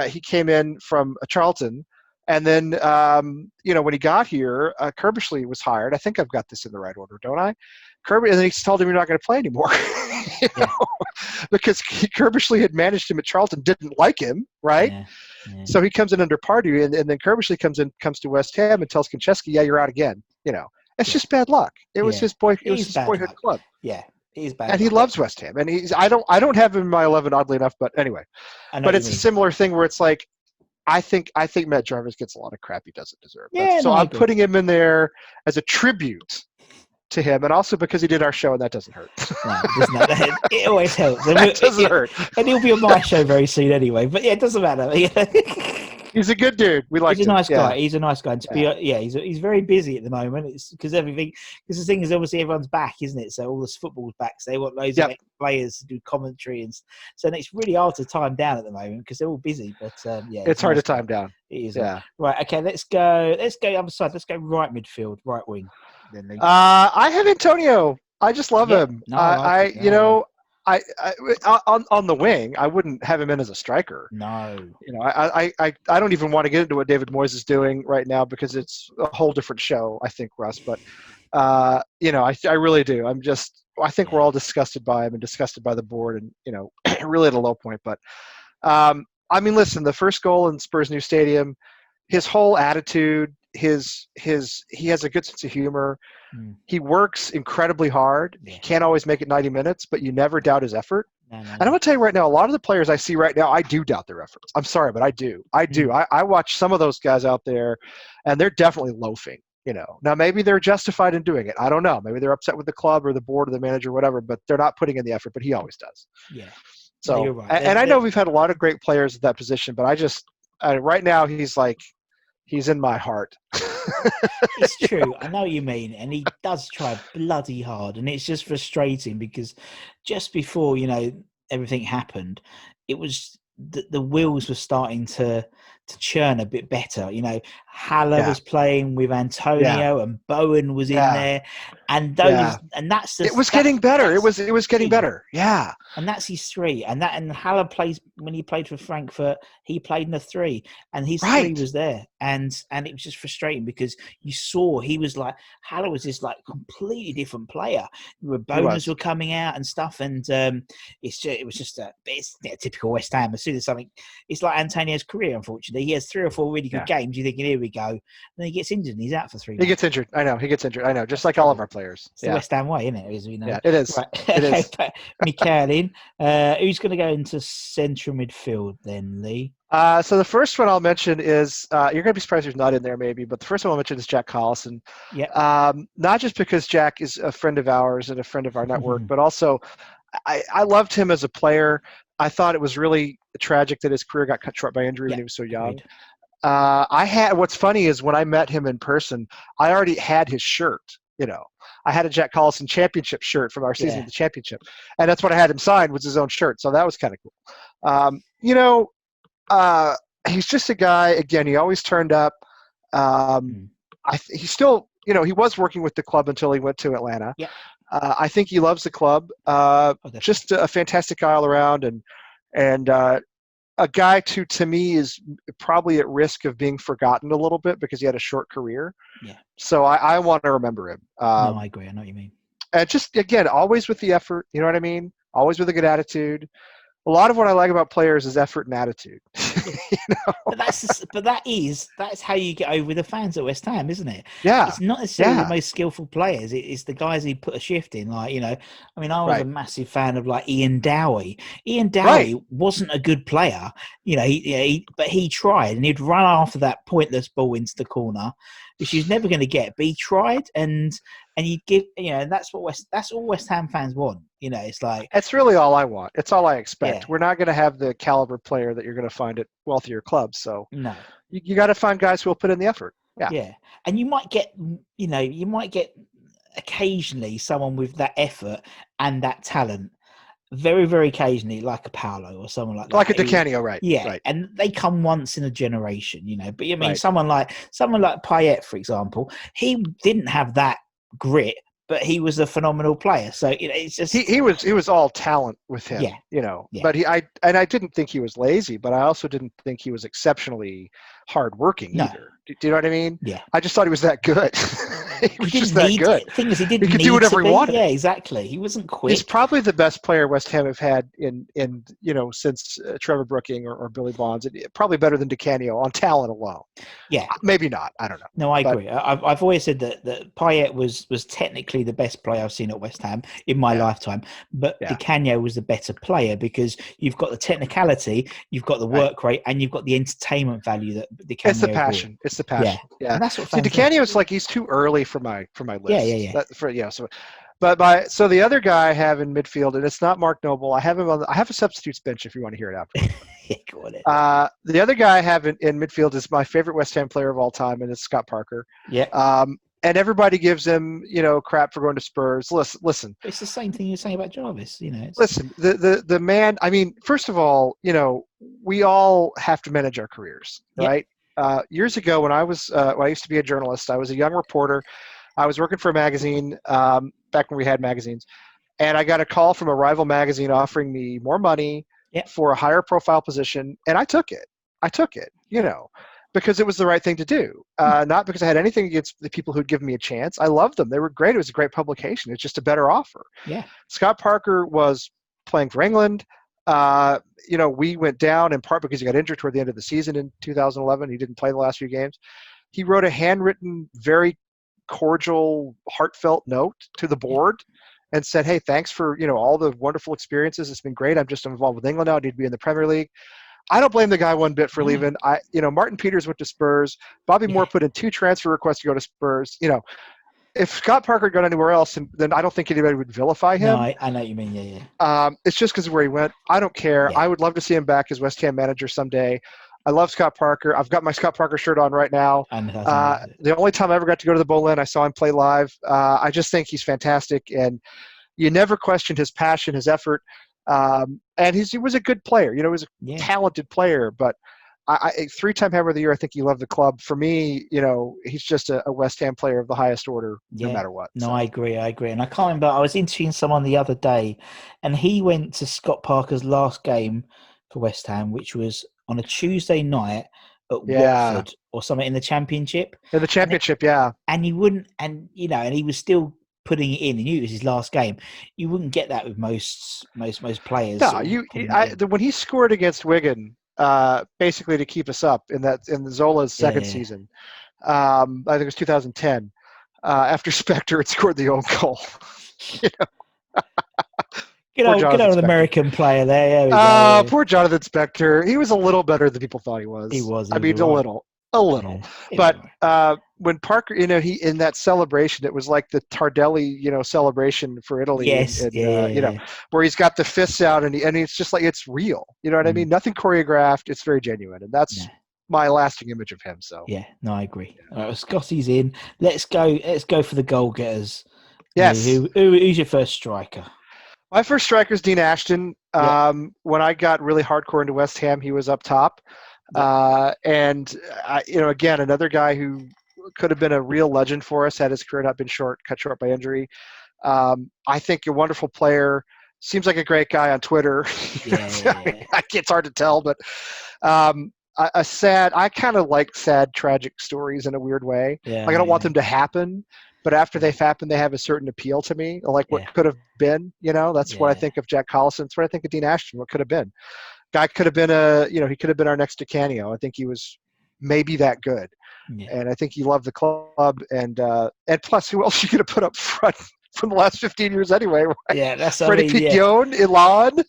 he came in from Charlton, and then when he got here, Kerbishley was hired. I think I've got this in the right order, don't I? Kirby, and then he told him you're not going to play anymore, because Kerbishley had managed him at Charlton, didn't like him, right? Yeah. Yeah. So he comes in under Pardew, and then Kerbishley comes to West Ham and tells Konchesky, "Yeah, you're out again." It's just bad luck. It was his boyhood club. Yeah, it is bad. And he loves West Ham, and I don't have him in my 11, oddly enough, but anyway. But it's a similar thing where it's like, I think Matt Jarvis gets a lot of crap he doesn't deserve. Yeah, so I'm putting him in there as a tribute to him, and also because he did our show, and that doesn't hurt. No, it always helps. It doesn't hurt. And he'll be on my show very soon anyway. But yeah, it doesn't matter. He's a good dude. We like him. He's a nice guy. Yeah. He's a nice guy. And he's very busy at the moment. It's because the thing is, obviously everyone's back, isn't it? So all this football's back. So they want loads of players to do commentary, and so it's really hard to time down at the moment because they're all busy. But it's hard to time down. It is. Yeah. Right. Okay. Let's go other side. Let's go right midfield, right wing. I have Antonio. I just love him. No, I on the wing, I wouldn't have him in as a striker. No. I don't even want to get into what David Moyes is doing right now because it's a whole different show, I think, Russ. But I really do. I think we're all disgusted by him and disgusted by the board, and really at a low point. But listen, the first goal in Spurs' new stadium, his whole attitude, he has a good sense of humor. He works incredibly hard. He can't always make it 90 minutes, but you never doubt his effort. No. And I'm going to tell you right now, a lot of the players I see right now, I do doubt their efforts. I'm sorry, but I do. I watch some of those guys out there, and they're definitely loafing. Now maybe they're justified in doing it. I don't know. Maybe they're upset with the club or the board or the manager or whatever, but they're not putting in the effort. But he always does. Yeah. So, you're right. And I know we've had a lot of great players at that position, but right now he's in my heart. It's true. I know what you mean. And he does try bloody hard. And it's just frustrating because just before, everything happened, it was the wheels were starting to churn a bit better. Haller was playing with Antonio and Bowen was in there. And those and that's it was getting better. It was getting better. Yeah. And that's his three. And Haller plays when he played for Frankfurt, he played in the three. And his three was there. And it was just frustrating because you saw he was like Haller was this like completely different player. Boners were coming out and stuff. And it was just it's typical West Ham. As soon as something, it's like Antonio's career, unfortunately. He has 3 or 4 really good games. You're thinking, here we go. And then he gets injured and he's out for 3 months. He gets injured. I know. He gets injured. I know. Just like all of our players. It's the West Ham way, isn't it? As we know. Yeah, it is. Right. It is. Mikhailin, who's going to go into central midfield then, Lee? So the first one I'll mention is you're going to be surprised he's not in there maybe, but the first one I'll mention is Jack Collison. Yeah. Not just because Jack is a friend of ours and a friend of our network, but also I loved him as a player. I thought it was really tragic that his career got cut short by injury when he was so young. What's funny is when I met him in person, I already had his shirt. I had a Jack Collison championship shirt from our season of the championship, and that's what I had him signed was his own shirt. So that was kind of cool. He's just a guy. Again, he always turned up. He still, he was working with the club until he went to Atlanta. Yeah. I think he loves the club. Just a fantastic guy all around, and a guy to me is probably at risk of being forgotten a little bit because he had a short career. Yeah. So I want to remember him. No, I agree. I know what you mean. And just again, always with the effort. You know what I mean? Always with a good attitude. A lot of what I like about players is effort and attitude. But that's how you get over the fans at West Ham, isn't it? Yeah. It's not necessarily the most skillful players. It's the guys who put a shift in. Like, I was a massive fan of like Ian Dowie. Ian Dowie wasn't a good player, but he tried and he'd run after that pointless ball into the corner, which he's never going to get. But he tried and he'd give, and that's all West Ham fans want. It's like it's really all I want. It's all I expect. Yeah. We're not going to have the caliber player that you're going to find at wealthier clubs. So no, you got to find guys who will put in the effort. Yeah. Yeah. And you might get, occasionally someone with that effort and that talent, very, very occasionally, like a Paolo or someone like that. Like a Di Canio, right. Yeah. Right. And they come once in a generation, But someone like Payet, for example, he didn't have that grit, but he was a phenomenal player. So it's just he was all talent with him. Yeah. But I didn't think he was lazy, but I also didn't think he was exceptionally hardworking No. either. Do you know what I mean? Yeah. I just thought he was that good. He was just that good. Thing is, he didn't. He could need do whatever to he be. wanted. Yeah, exactly. He wasn't quick. He's probably the best player West Ham have had in since Trevor Brooking or Billy Bonds. Probably better than DiCanio on talent alone. Yeah. Maybe not. I don't know. No, I agree. I've always said that Payet was technically the best player I've seen at West Ham in my lifetime, but DiCanio was the better player because you've got the technicality, you've got the work rate, and you've got the entertainment value that DiCanio It's the passion. brought. It's the passion. Yeah. And that's what See, DiCanio is like he's too early for my list. Yeah. So the other guy I have in midfield, and it's not Mark Noble. I have him on. I have a substitutes bench if you want to hear it after. Go on. The other guy I have in midfield is my favorite West Ham player of all time, and it's Scott Parker. Yeah. And everybody gives him, crap for going to Spurs. Listen. It's the same thing you're saying about Jarvis, Listen, the man. I mean, first of all, we all have to manage our careers, right? Years ago, when I used to be a journalist, I was a young reporter. I was working for a magazine back when we had magazines, and I got a call from a rival magazine offering me more money for a higher profile position, and I took it. Because it was the right thing to do. Not because I had anything against the people who'd given me a chance. I loved them. They were great. It was a great publication. It's just a better offer. Yeah. Scott Parker was playing for England. We went down in part because he got injured toward the end of the season in 2011. He didn't play the last few games. He wrote a handwritten, very cordial, heartfelt note to the board and said, hey, thanks for, all the wonderful experiences. It's been great. I'm just involved with England now. I need to be in the Premier League. I don't blame the guy one bit for leaving. Martin Peters went to Spurs. Bobby Moore put in 2 transfer requests to go to Spurs. If Scott Parker had gone anywhere else, then I don't think anybody would vilify him. No, I know what you mean. Yeah. It's just because of where he went. I don't care. Yeah. I would love to see him back as West Ham manager someday. I love Scott Parker. I've got my Scott Parker shirt on right now. The only time I ever got to go to the Boleyn, I saw him play live. I just think he's fantastic, and you never questioned his passion, his effort. And he was a good player. He was a talented player, but I 3-time Hammer of the Year, I think he loved the club. For me, he's just a West Ham player of the highest order, no matter what. No, I agree. And I can't remember, I was interviewing someone the other day, and he went to Scott Parker's last game for West Ham, which was on a Tuesday night at Watford or something in the Championship. In the Championship, And he wouldn't, and he was still putting it in. He knew it was his last game. You wouldn't get that with most players. No, when he scored against Wigan, basically to keep us up in Zola's second season, I think it was 2010. After Spector had scored the own goal. Good old American player there. Poor Jonathan Spector. He was a little better than people thought he was. He was. A little. Yeah. But when Parker, he in that celebration, it was like the Tardelli, celebration for Italy. Yes. Where he's got the fists out and it's just like it's real. You know what I mean? Nothing choreographed. It's very genuine, and that's my lasting image of him. So I agree. All right, well, Scotty's in. Let's go for the goal getters. Yes. Who's your first striker? My first striker is Dean Ashton. When I got really hardcore into West Ham, he was up top. And again, another guy who could have been a real legend for us had his career not been cut short by injury. I think a wonderful player. Seems like a great guy on Twitter. It's hard to tell, but I kind of like sad, tragic stories in a weird way. I don't want them to happen, but after they've happened, they have a certain appeal to me. Like what could have been, that's what I think of Jack Collison. That's what I think of Dean Ashton. What could have been. Guy could have been he could have been our next DiCanio. I think he was maybe that good. And I think he loved the club. And plus, who else you could have put up front from the last 15 years anyway, right? Yeah, that's Freddie Pignon, Ilan.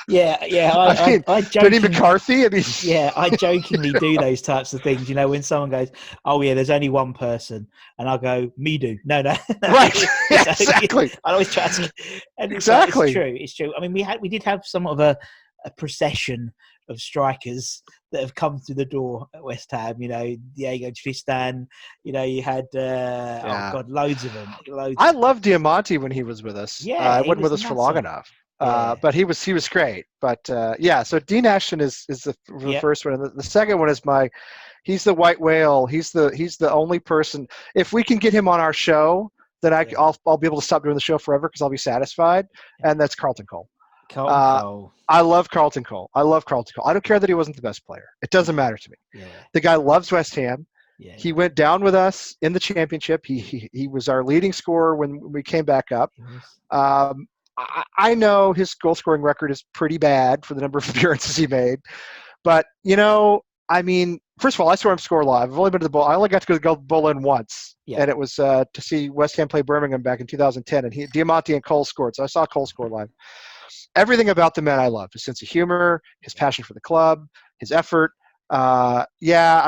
I Benny McCarthy. I jokingly do those types of things. When someone goes, "Oh yeah, there's only one person," and I'll go, "Me do." No. Right. Exactly. I always try to. And exactly. It's true. I mean, we did have somewhat of a procession of strikers that have come through the door at West Ham. Diego Tristan. You had loads of them. I loved Diamante when he was with us. He wasn't with us for long enough. But he was great. But so Dean Ashton is the first one. And the second one is he's the white whale. He's the only person. If we can get him on our show, then I'll be able to stop doing the show forever because I'll be satisfied, and that's Carlton Cole. Carlton Cole. I love Carlton Cole. I don't care that he wasn't the best player. It doesn't matter to me. Yeah. The guy loves West Ham. Yeah. He went down with us in the championship. He was our leading scorer when we came back up. I know his goal scoring record is pretty bad for the number of appearances he made, but I mean, first of all, I saw him score live. I've only been to the bowl. I only got to go to the bowl in once, and it was to see West Ham play Birmingham back in 2010, and Diamante and Cole scored. So I saw Cole score live. Everything about the man I love: his sense of humor, his passion for the club, his effort. I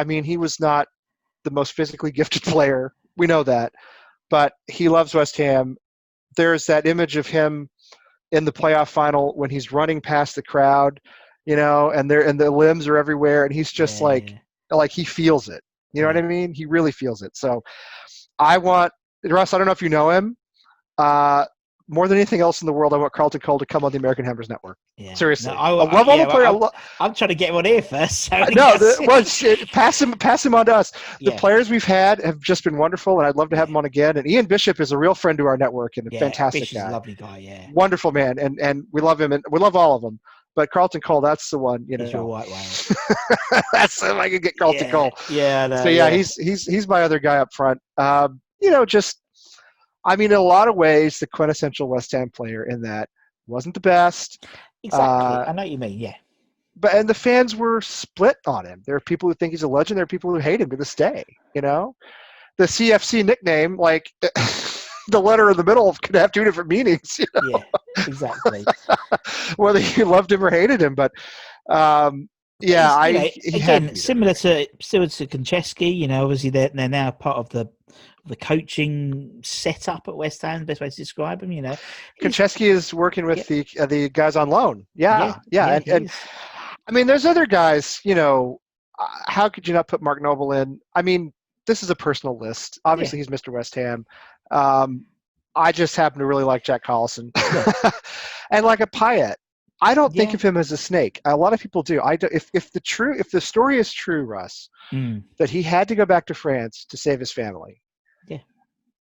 mean, he was not the most physically gifted player. We know that, but he loves West Ham. There's that image of him in the playoff final when he's running past the crowd, and the limbs are everywhere, and he's just like he feels it. You know what I mean? He really feels it. So I want Russ. I don't know if you know him. More than anything else in the world, I want Carlton Cole to come on the American Hammers Network. Yeah. Seriously, I love all the players. I'm trying to get him on here first. So pass him on to us. The players we've had have just been wonderful, and I'd love to have him on again. And Ian Bishop is a real friend to our network and a fantastic Bishop's guy. A lovely guy, yeah. Wonderful man, and we love him, and we love all of them. But Carlton Cole, that's the one. He's your white whale. That's if I could get Carlton Cole. Yeah. No, so he's my other guy up front. I mean, in a lot of ways, the quintessential West Ham player in that wasn't the best. Exactly. I know what you mean, yeah. And the fans were split on him. There are people who think he's a legend. There are people who hate him to this day, The CFC nickname, like the letter in the middle could have two different meanings, Yeah, exactly. Whether you loved him or hated him. But, similar to Konchesky, obviously they're now part of the coaching setup at West Ham, the best way to describe him, Konchesky is working with the guys on loan. And I mean, there's other guys, how could you not put Mark Noble in? I mean, this is a personal list. Obviously, he's Mr. West Ham. I just happen to really like Jack Collison. And like a Payet. I don't think of him as a snake. A lot of people do. If the story is true, Russ, that he had to go back to France to save his family. Yeah.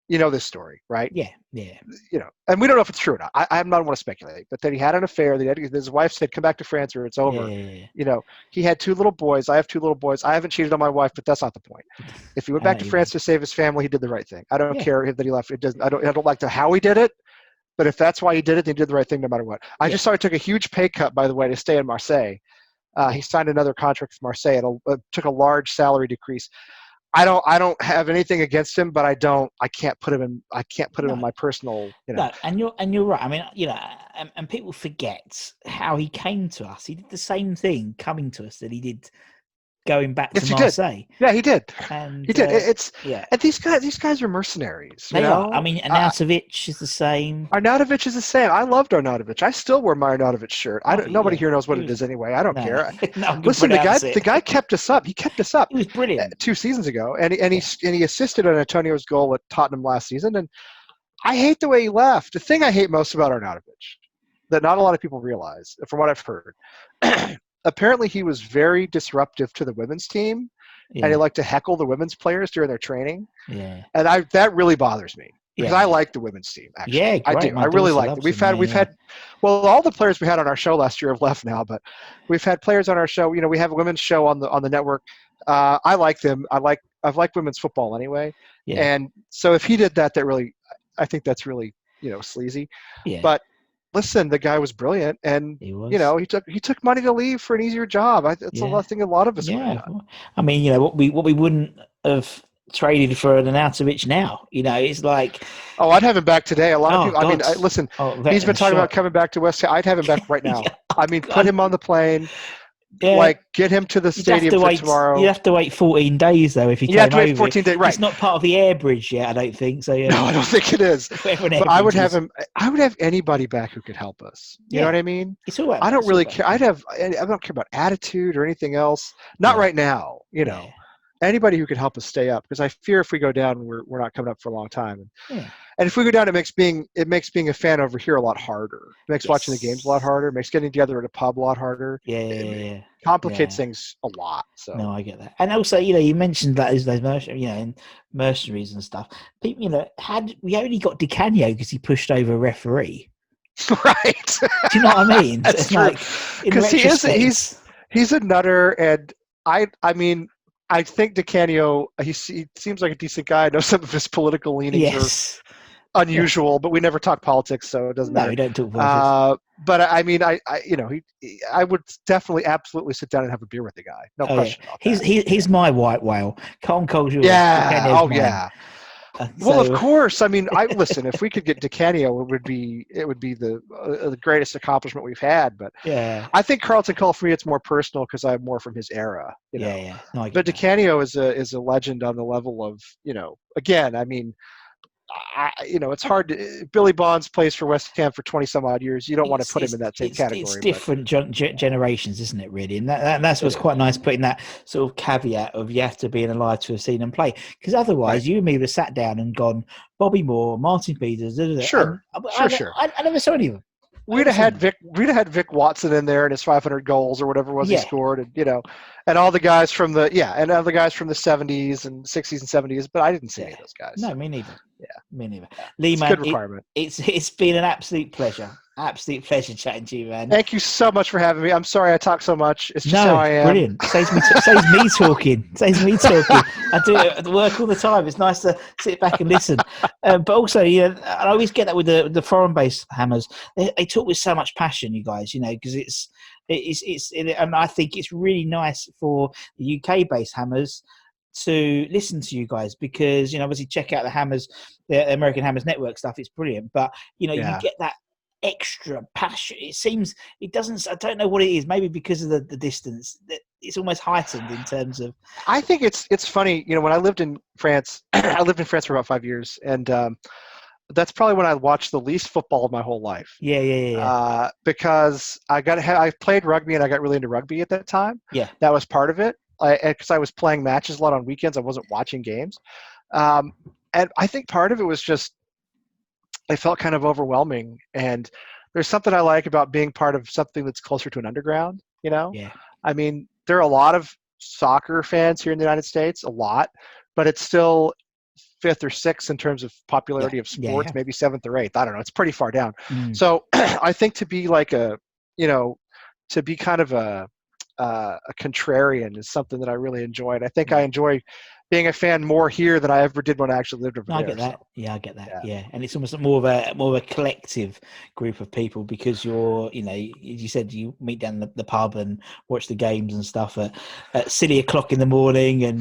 You know this story, right? Yeah. And we don't know if it's true or not. I don't want to speculate, but that he had an affair. That his wife said, "Come back to France or it's over." Yeah. He had two little boys. I have two little boys. I haven't cheated on my wife, but that's not the point. If he went back to France to save his family, he did the right thing. I don't care that he left. It doesn't. I don't like how he did it. But if that's why he did it, then he did the right thing no matter what. I just saw he took a huge pay cut, by the way, to stay in Marseille. He signed another contract with Marseille and took a large salary decrease. I don't have anything against him, but I can't put him in my personal. No, and you're right. I mean, and people forget how he came to us. He did the same thing coming to us that he did going back to Marseille. Yeah, he did. And he did. And these guys are mercenaries. They are. I mean, Arnautovic is the same. Arnautovic is the same. I loved Arnautovic. I still wear my Arnautovic shirt. Nobody here knows what it is anyway. I don't care. Listen, the guy kept us up. He kept us up. He was brilliant 2 seasons ago, and he assisted on Antonio's goal at Tottenham last season. And I hate the way he left. The thing I hate most about Arnautovic that not a lot of people realize, from what I've heard. Apparently, he was very disruptive to the women's team, and he liked to heckle the women's players during their training. Yeah, and that really bothers me because I like the women's team. Actually, yeah, great. I do. I really like it. We've had all the players we had on our show last year have left now, but we've had players on our show. We have a women's show on the network. I like them. I've liked women's football anyway, and so if he did that really, I think that's really sleazy. Yeah, but. Listen, the guy was brilliant, and he took money to leave for an easier job. That's a thing a lot of us. Yeah, I mean, what we wouldn't have traded for an Arnautovic now. It's like, I'd have him back today. A lot of people. God. I mean, listen, he's been talking about coming back to West Ham. I'd have him back right now. I mean, put him on the plane. Yeah. Get him to the stadium for tomorrow. You have to wait 14 days though if you have to wait 14 days. Right, it's not part of the air bridge yet. I don't think so. No, I don't think it is. But I would have him. I would have anybody back who could help us. You know what I mean? It's all right. I don't really care. I don't care about attitude or anything else. Not right now. Anybody who could help us stay up, because I fear if we go down, we're not coming up for a long time. And if we go down, it makes being a fan over here a lot harder. It makes watching the games a lot harder. It makes getting together at a pub a lot harder. Yeah. Complicates things a lot. So no, I get that. And also, you mentioned that as those mercenaries and stuff. People, we only got Di Canio because he pushed over a referee. Right. Do you know what I mean? That's it's true. like Because he's a nutter, and I mean, I think Di Canio, he seems like a decent guy. I know some of his political leanings are unusual, but we never talk politics, so it doesn't matter. No, we don't talk politics. But I mean, I would definitely, absolutely sit down and have a beer with the guy. No question about that. He's my white whale. Carlton Cole's yours. Yeah. Oh, mine. yeah. Well, of course. I mean, listen. If we could get Di Canio, it would be the greatest accomplishment we've had. But I think Carlton Cole, for me, it's more personal because I'm more from his era. Yeah. No, but Di Canio is a legend on the level of Again, I mean, it's hard to. Billy Bonds plays for West Ham for 20 some odd years. You don't want to put him in that same category. It's different generations, isn't it? Really, and that's what's quite nice, putting that sort of caveat of you have to be alive to have seen them play, because otherwise you and me would have sat down and gone Bobby Moore, Martin Peters. Sure. I never saw any of them. We'd have had Vic Watson in there and his 500 goals or whatever it was he scored, and all the guys from the 70s and 60s and 70s. But I didn't see any of those guys. No, me neither. Yeah, me neither. Lee, it's man, a good requirement. It's been an absolute pleasure. Absolute pleasure chatting to you, man. Thank you so much for having me. I'm sorry I talk so much. It's just how I am. Brilliant. Saves me talking. Saves me talking. I do it at work all the time. It's nice to sit back and listen. But also, I always get that with the foreign-based hammers. They talk with so much passion, you guys. Because and I think it's really nice for the UK-based hammers to listen to you guys, because obviously check out the American Hammers Network stuff. It's brilliant, but you get that extra passion. It doesn't. I don't know what it is. Maybe because of the distance, it's almost heightened in terms of. I think it's funny. When I lived in France, I lived in France for about 5 years, and that's probably when I watched the least football of my whole life. Yeah. Because I played rugby and I got really into rugby at that time. Yeah, that was part of it. Because I was playing matches a lot on weekends, I wasn't watching games, and I think part of it was just it felt kind of overwhelming. And there's something I like about being part of something that's closer to an underground. Yeah. I mean, there are a lot of soccer fans here in the United States, a lot, but it's still 5th or 6th in terms of popularity of sports, maybe 7th or 8th. I don't know. It's pretty far down. So I think to be like to be kind of a contrarian is something that I really enjoy. And I think I enjoy being a fan more here than I ever did when I actually lived over there. I get that. So. Yeah, I get that. Yeah. And it's almost more of a collective group of people, because you're, you said you meet down the pub and watch the games and stuff at silly o'clock in the morning. And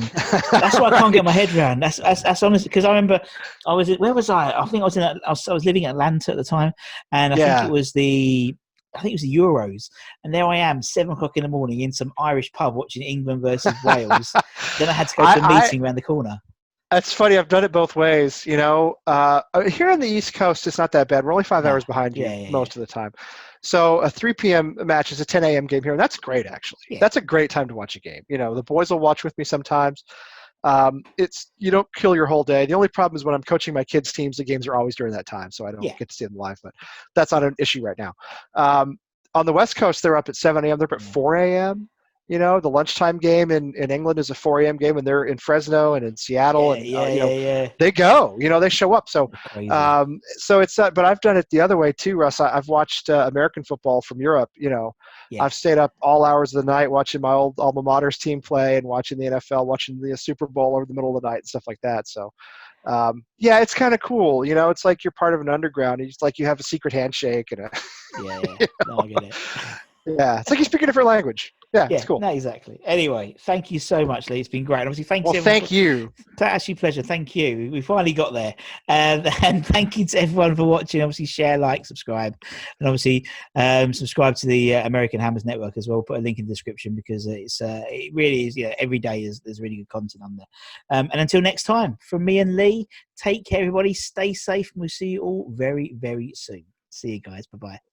that's what I can't get my head around. That's honestly, because I remember where was I? I think I was living in Atlanta at the time. And I think it was the Euros, and there I am, 7 o'clock in the morning in some Irish pub watching England versus Wales. Then I had to go to a meeting around the corner. That's funny. I've done it both ways. Here on the East Coast, it's not that bad. We're only 5 hours behind you most of the time. So a 3 p.m. match is a 10 a.m. game here, and that's great, actually. Yeah. That's a great time to watch a game. The boys will watch with me sometimes. You don't kill your whole day. The only problem is when I'm coaching my kids' teams, the games are always during that time, so I don't get to see them live. But that's not an issue right now. On the West Coast, they're up at 7 a.m. They're up at 4 a.m. The lunchtime game in England is a 4 a.m. game, and they're in Fresno and in Seattle, they go. They show up. So, so it's but I've done it the other way too, Russ. I've watched American football from Europe. I've stayed up all hours of the night watching my old alma mater's team play and watching the NFL, watching the Super Bowl over the middle of the night and stuff like that. So, it's kind of cool. It's like you're part of an underground. It's like you have a secret handshake and a. No, I get it. Yeah, it's like you speak a different language. Yeah, it's cool. No, exactly. Anyway, thank you so much, Lee. It's been great. Obviously, thank you. It's actually a pleasure. Thank you. We finally got there. And thank you to everyone for watching. Obviously, share, like, subscribe. And obviously, subscribe to the American Hammers Network as well. Put a link in the description, because it really is, every day there's really good content on there. And until next time, from me and Lee, take care, everybody. Stay safe. And we'll see you all very, very soon. See you guys. Bye-bye.